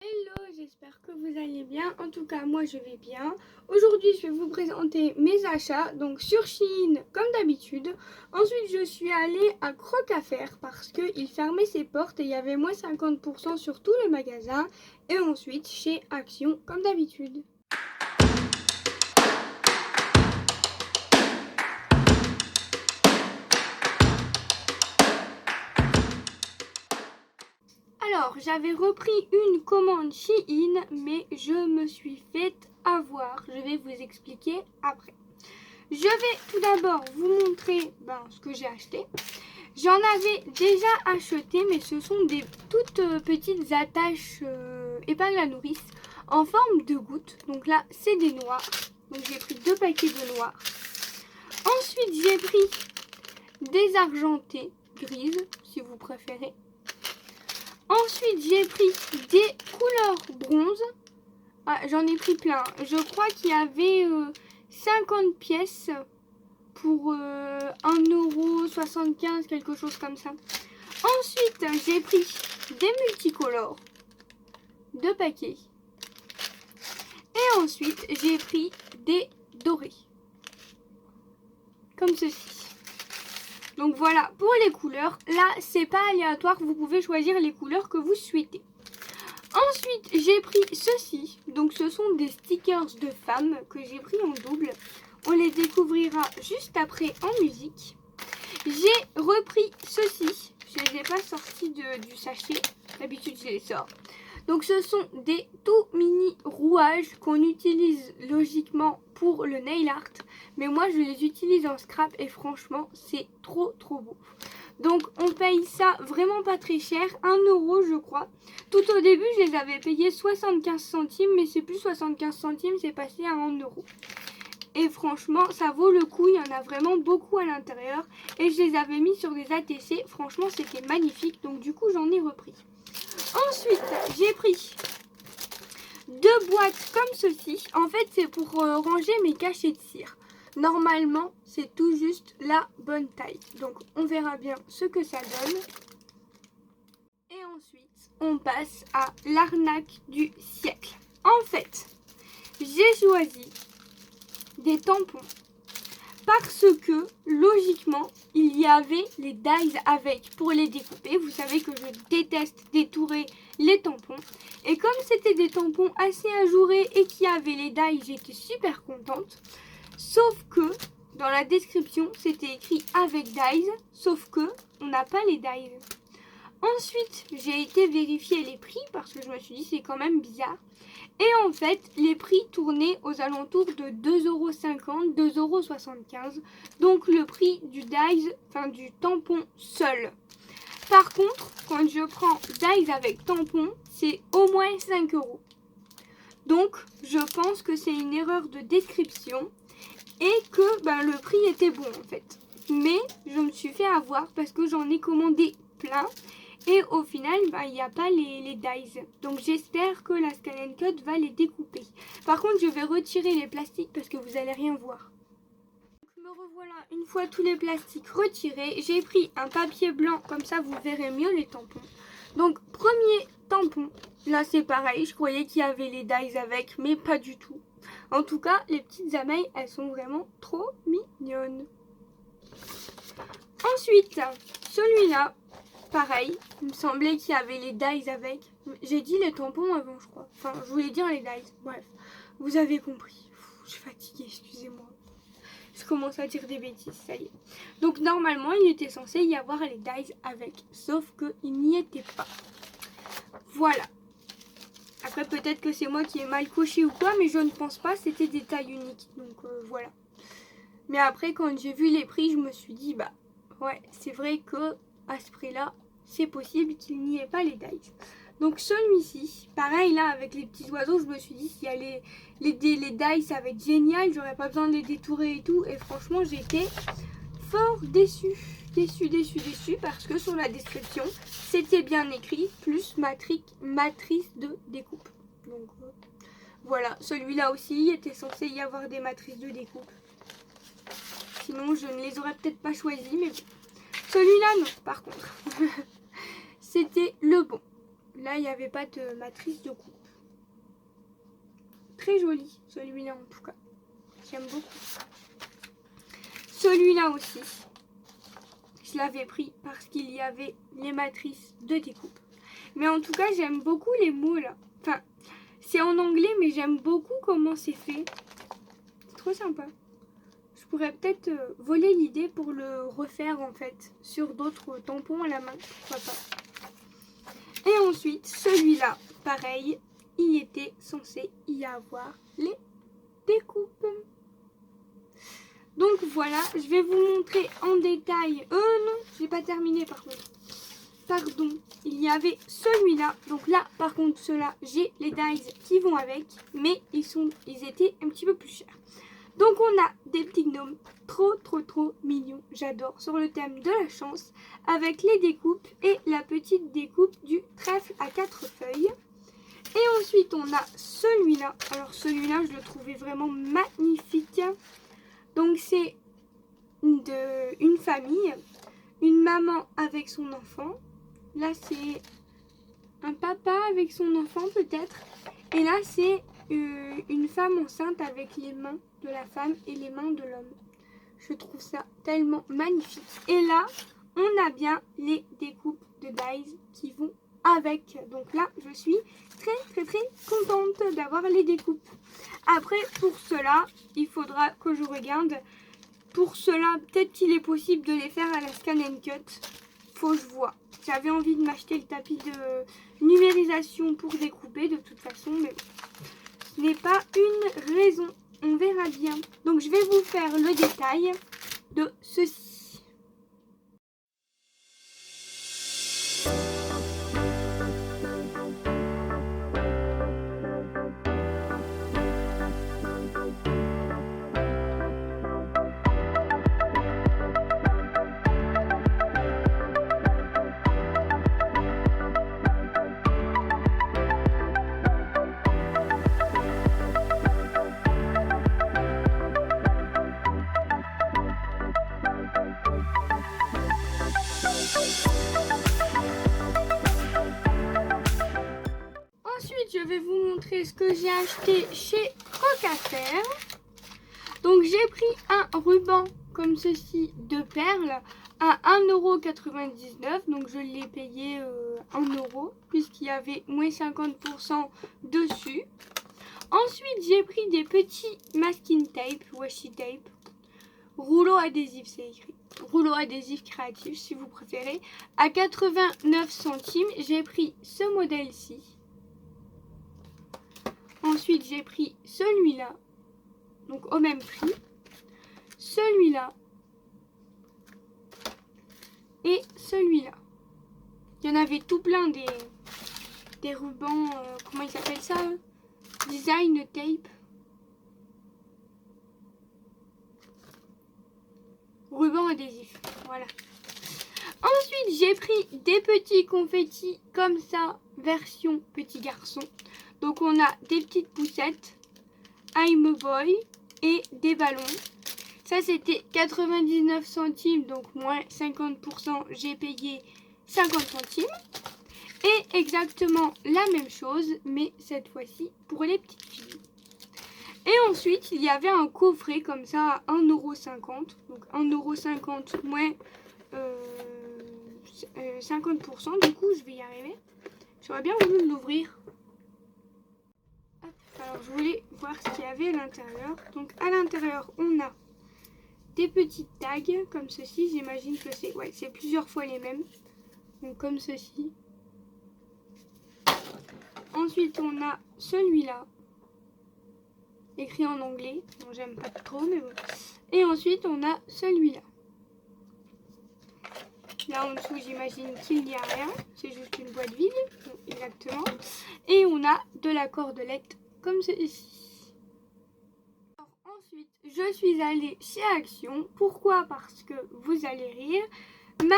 Hello, j'espère que vous allez bien. En tout cas, moi je vais bien. Aujourd'hui, je vais vous présenter mes achats. Donc sur Shein, comme d'habitude. Ensuite, je suis allée à Croc à Faire parce qu'il fermait ses portes et il y avait moins 50% sur tout le magasin. Et ensuite, chez Action, comme d'habitude. Alors, j'avais repris une commande Shein, mais je me suis faite avoir. Je vais vous expliquer après. Je vais tout d'abord vous montrer ce que j'ai acheté. J'en avais déjà acheté, mais ce sont des toutes petites attaches épingles à nourrice en forme de gouttes. Donc là, c'est des noirs. Donc j'ai pris 2 paquets de noirs. Ensuite, j'ai pris des argentées grises, si vous préférez. Ensuite, j'ai pris des couleurs bronze. Ah, j'en ai pris plein. Je crois qu'il y avait 50 pièces pour 1,75 €, quelque chose comme ça. Ensuite, j'ai pris des multicolores, 2 paquets. Et ensuite, j'ai pris des dorés, comme ceci. Donc voilà, pour les couleurs, là, c'est pas aléatoire, vous pouvez choisir les couleurs que vous souhaitez. Ensuite, j'ai pris ceci. Donc ce sont des stickers de femmes que j'ai pris en double. On les découvrira juste après en musique. J'ai repris ceci. Je ne les ai pas sortis du sachet. D'habitude, je les sors. Donc ce sont des tout mini rouages qu'on utilise logiquement pour le nail art. Mais moi, je les utilise en scrap et franchement, c'est trop beau. Donc on paye ça vraiment pas très cher, 1 € je crois. Tout au début, je les avais payés 75 centimes, mais c'est plus 75 centimes, c'est passé à 1 €. Et franchement, ça vaut le coup, il y en a vraiment beaucoup à l'intérieur. Et je les avais mis sur des ATC, franchement c'était magnifique, donc du coup j'en ai repris. Ensuite, j'ai pris 2 boîtes comme ceci. En fait, c'est pour ranger mes cachets de cire. Normalement, c'est tout juste la bonne taille. Donc, on verra bien ce que ça donne. Et ensuite, on passe à l'arnaque du siècle. En fait, j'ai choisi des tampons parce que, logiquement, il y avait les dies avec pour les découper. Vous savez que je déteste détourer les tampons. Et comme c'était des tampons assez ajourés et qui avaient les dies, j'étais super contente. Sauf que, dans la description, c'était écrit avec dies, sauf que on n'a pas les dies. Ensuite, j'ai été vérifier les prix parce que je me suis dit c'est quand même bizarre. Et en fait, les prix tournaient aux alentours de 2,50 €, 2,75 €. Donc le prix du dies, du tampon seul. Par contre, quand je prends dies avec tampon, c'est au moins 5 €. Donc, je pense que c'est une erreur de description et que le prix était bon en fait. Mais je me suis fait avoir parce que j'en ai commandé plein. Et au final, il n'y a pas les dies. Donc j'espère que la Scan & Cut va les découper. Par contre, je vais retirer les plastiques parce que vous n'allez rien voir. Donc, me revoilà une fois tous les plastiques retirés. J'ai pris un papier blanc, comme ça vous verrez mieux les tampons. Donc premier tampon, là c'est pareil, je croyais qu'il y avait les dies avec, mais pas du tout. En tout cas, les petites abeilles, elles sont vraiment trop mignonnes. Ensuite, celui-là, pareil, il me semblait qu'il y avait les dies avec. J'ai dit les tampons avant, je crois. Enfin, je voulais dire les dies. Bref, vous avez compris. Je suis fatiguée, excusez-moi. Je commence à dire des bêtises, ça y est. Donc normalement, il était censé y avoir les dies avec. Sauf qu'il n'y était pas. Voilà. Après, peut-être que c'est moi qui ai mal coché ou quoi, mais je ne pense pas. C'était des tailles uniques. Donc voilà. Mais après, quand j'ai vu les prix, je me suis dit, ouais, c'est vrai que à ce prix-là, c'est possible qu'il n'y ait pas les dies. Donc celui-ci, pareil là, avec les petits oiseaux, je me suis dit, s'il y a les dies, ça va être génial. J'aurais pas besoin de les détourer et tout. Et franchement, j'étais fort déçue. Déçue parce que sur la description, c'était bien écrit, plus matrice de découpe. Donc voilà, celui-là aussi, il était censé y avoir des matrices de découpe. Sinon, je ne les aurais peut-être pas choisis, mais bon. Celui-là, non, par contre. C'était le bon. là, il n'y avait pas de matrice de coupe. Très joli, celui-là en tout cas. J'aime beaucoup. Celui-là aussi. Je l'avais pris parce qu'il y avait les matrices de découpe. Mais en tout cas, j'aime beaucoup les mots là. Enfin, c'est en anglais, mais j'aime beaucoup comment c'est fait. C'est trop sympa. Je pourrais peut-être voler l'idée pour le refaire en fait sur d'autres tampons à la main. Pourquoi pas. Et ensuite, celui-là, pareil, il était censé y avoir les découpes. Donc voilà, je vais vous montrer en détail. Non, j'ai pas terminé par contre. Pardon, il y avait celui-là. Donc là, par contre, ceux-là, j'ai les dies qui vont avec. Mais ils étaient un petit peu plus chers. Donc on a des petits gnomes trop mignons. J'adore. Sur le thème de la chance. Avec les découpes et la petite découpe du trèfle à 4 feuilles. Et ensuite, on a celui-là. Alors celui-là, je le trouvais vraiment magnifique. Donc c'est une famille. Une maman avec son enfant. Là, c'est un papa avec son enfant peut-être. Et là, c'est une femme enceinte avec les mains de la femme et les mains de l'homme. Je trouve ça tellement magnifique. Et là, on a bien les découpes de dies qui vont avec. Donc là, je suis très contente d'avoir les découpes. Après, pour cela, il faudra que je regarde. Pour cela, peut-être qu'il est possible de les faire à la Scan & Cut. Faut que je vois. J'avais envie de m'acheter le tapis de numérisation pour découper de toute façon, mais bon, ce n'est pas une raison. On verra bien. Donc je vais vous faire le détail de ceci. Ensuite, je vais vous montrer ce que j'ai acheté chez Crocafer. Donc, j'ai pris un ruban comme ceci de perles à 1,99 €. Donc, je l'ai payé 1 € puisqu'il y avait moins 50% dessus. Ensuite, j'ai pris des petits masking tape, washi tape. Rouleau adhésif, c'est écrit. Rouleau adhésif créatif, si vous préférez. À 89 centimes, j'ai pris ce modèle-ci. Ensuite, j'ai pris celui-là, donc au même prix. Celui-là. Et celui-là. Il y en avait tout plein des rubans, comment ils s'appellent ça? Design tape. Ruban adhésif, voilà. Ensuite, j'ai pris des petits confettis comme ça, version petit garçon. Donc, on a des petites poussettes, I'm a boy et des ballons. Ça, c'était 99 centimes, donc moins 50%, j'ai payé 50 centimes. Et exactement la même chose, mais cette fois-ci pour les petites filles. Et ensuite, il y avait un coffret comme ça à 1,50 €. Donc 1,50 € moins 50%. Du coup, je vais y arriver. J'aurais bien voulu l'ouvrir. Alors, je voulais voir ce qu'il y avait à l'intérieur. Donc, à l'intérieur, on a des petites tags comme ceci. J'imagine que c'est plusieurs fois les mêmes. Donc, comme ceci. Ensuite, on a celui-là. Écrit en anglais. Bon, j'aime pas trop, mais bon. Et ensuite, on a celui-là. Là, en dessous, j'imagine qu'il n'y a rien. C'est juste une boîte vide. Bon, exactement. Et on a de la cordelette comme ceci. Alors, ensuite, je suis allée chez Action. Pourquoi? Parce que vous allez rire. Ma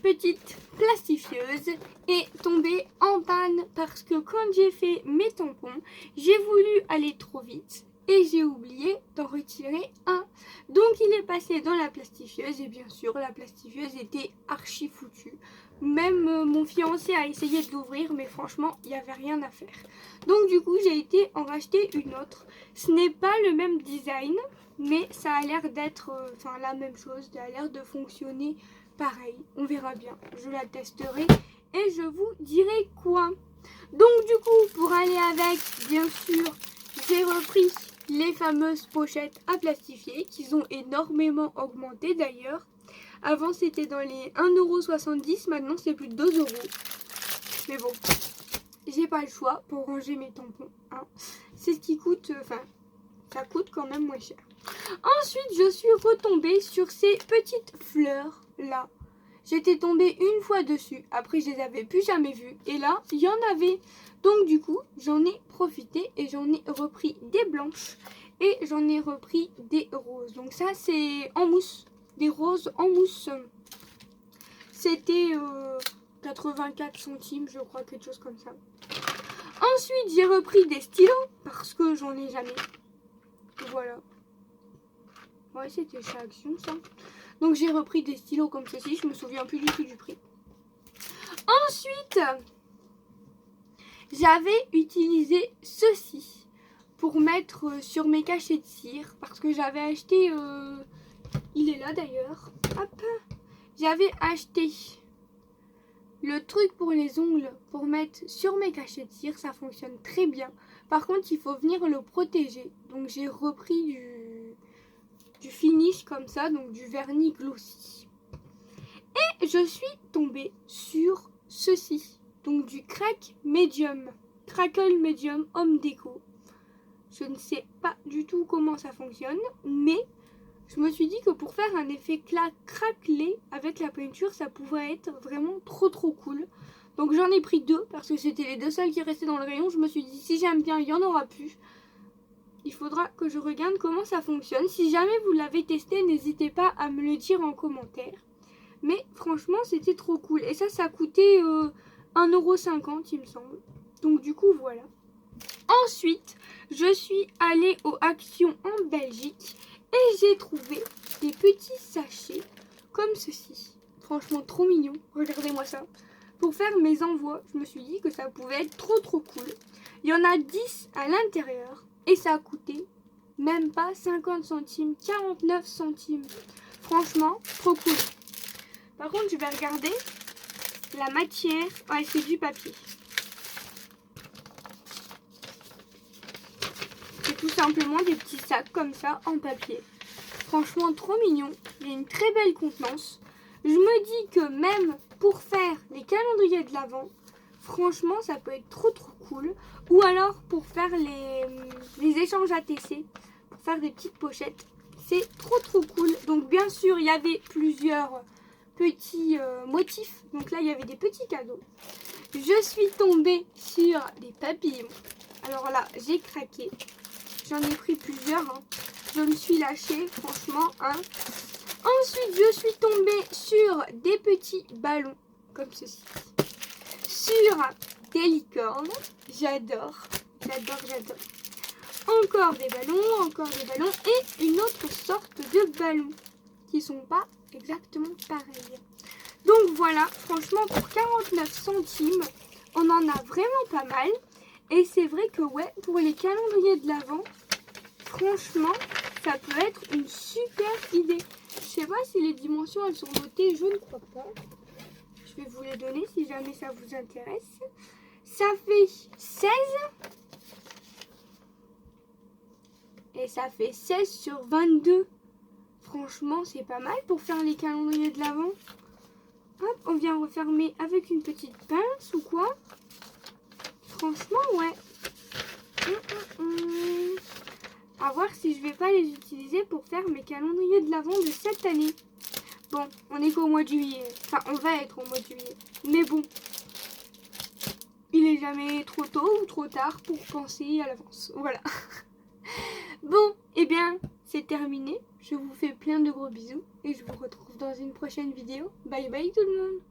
petite plastifieuse est tombée en panne parce que quand j'ai fait mes tampons, j'ai voulu aller trop vite et j'ai oublié d'en retirer un. Donc il est passé dans la plastifieuse et bien sûr la plastifieuse était archi foutue. Même mon fiancé a essayé de l'ouvrir, mais franchement, il n'y avait rien à faire. Donc du coup, j'ai été en racheter une autre. Ce n'est pas le même design, mais ça a l'air d'être la même chose. Ça a l'air de fonctionner pareil. On verra bien. Je la testerai et je vous dirai quoi. Donc du coup, pour aller avec, bien sûr, j'ai repris les fameuses pochettes à plastifier qui ont énormément augmenté d'ailleurs. Avant c'était dans les 1,70 €, maintenant c'est plus de 2 €. Mais bon, j'ai pas le choix pour ranger mes tampons. Hein. C'est ce qui coûte, ça coûte quand même moins cher. Ensuite, je suis retombée sur ces petites fleurs là. J'étais tombée une fois dessus, après je les avais plus jamais vues. Et là, il y en avait. Donc du coup, j'en ai profité et j'en ai repris des blanches. Et j'en ai repris des roses. Donc ça, c'est en mousse. Des roses en mousse. C'était 84 centimes, je crois, quelque chose comme ça. Ensuite, j'ai repris des stylos parce que j'en ai jamais. Voilà. Ouais, c'était chez Action, ça. Donc, j'ai repris des stylos comme ceci. Je me souviens plus du tout du prix. Ensuite, j'avais utilisé ceci pour mettre sur mes cachets de cire parce que j'avais acheté... il est là d'ailleurs. Hop. J'avais acheté le truc pour les ongles pour mettre sur mes cachets de cire. Ça fonctionne très bien. Par contre, il faut venir le protéger. Donc, j'ai repris du finish comme ça, donc du vernis glossy. Et je suis tombée sur ceci. Donc, du crack medium. Crackle medium homme déco. Je ne sais pas du tout comment ça fonctionne, mais... je me suis dit que pour faire un effet craquelé avec la peinture, ça pouvait être vraiment trop cool. Donc j'en ai pris 2 parce que c'était les 2 seuls qui restaient dans le rayon. Je me suis dit si j'aime bien, il y en aura plus. Il faudra que je regarde comment ça fonctionne. Si jamais vous l'avez testé, n'hésitez pas à me le dire en commentaire. Mais franchement, c'était trop cool. Et ça coûtait 1,50 € il me semble. Donc du coup, voilà. Ensuite, je suis allée aux Actions en Belgique. Et j'ai trouvé des petits sachets comme ceci. Franchement, trop mignon. Regardez-moi ça. Pour faire mes envois, je me suis dit que ça pouvait être trop cool. Il y en a 10 à l'intérieur. Et ça a coûté même pas 50 centimes, 49 centimes. Franchement, trop cool. Par contre, je vais regarder la matière. Ouais, c'est du papier. C'est tout simplement des petits sacs comme ça en papier. Franchement, trop mignon. Il y a une très belle contenance. Je me dis que même pour faire les calendriers de l'Avent, franchement, ça peut être trop cool. Ou alors pour faire les échanges ATC, pour faire des petites pochettes. C'est trop cool. Donc bien sûr, il y avait plusieurs petits motifs. Donc là, il y avait des petits cadeaux. Je suis tombée sur des papillons. Alors là, j'ai craqué. J'en ai pris plusieurs. Hein. Je me suis lâchée, franchement. Hein. Ensuite, je suis tombée sur des petits ballons, comme ceci. Sur des licornes. J'adore. Encore des ballons. Et une autre sorte de ballons qui sont pas exactement pareils. Donc voilà, franchement, pour 49 centimes, on en a vraiment pas mal. Et c'est vrai que ouais, pour les calendriers de l'Avent, franchement, ça peut être une super idée. Je sais pas si les dimensions elles sont notées, je ne crois pas. Je vais vous les donner si jamais ça vous intéresse. Ça fait 16. Et ça fait 16 sur 22. Franchement, c'est pas mal pour faire les calendriers de l'Avent. Hop, on vient refermer avec une petite pince ou quoi. Franchement, ouais. À voir si je vais pas les utiliser pour faire mes calendriers de l'Avent de cette année. Bon, on est qu'au mois de juillet. Enfin, on va être au mois de juillet. Mais bon, il est jamais trop tôt ou trop tard pour penser à l'avance. Voilà. Bon, eh bien, c'est terminé. Je vous fais plein de gros bisous et je vous retrouve dans une prochaine vidéo. Bye bye tout le monde.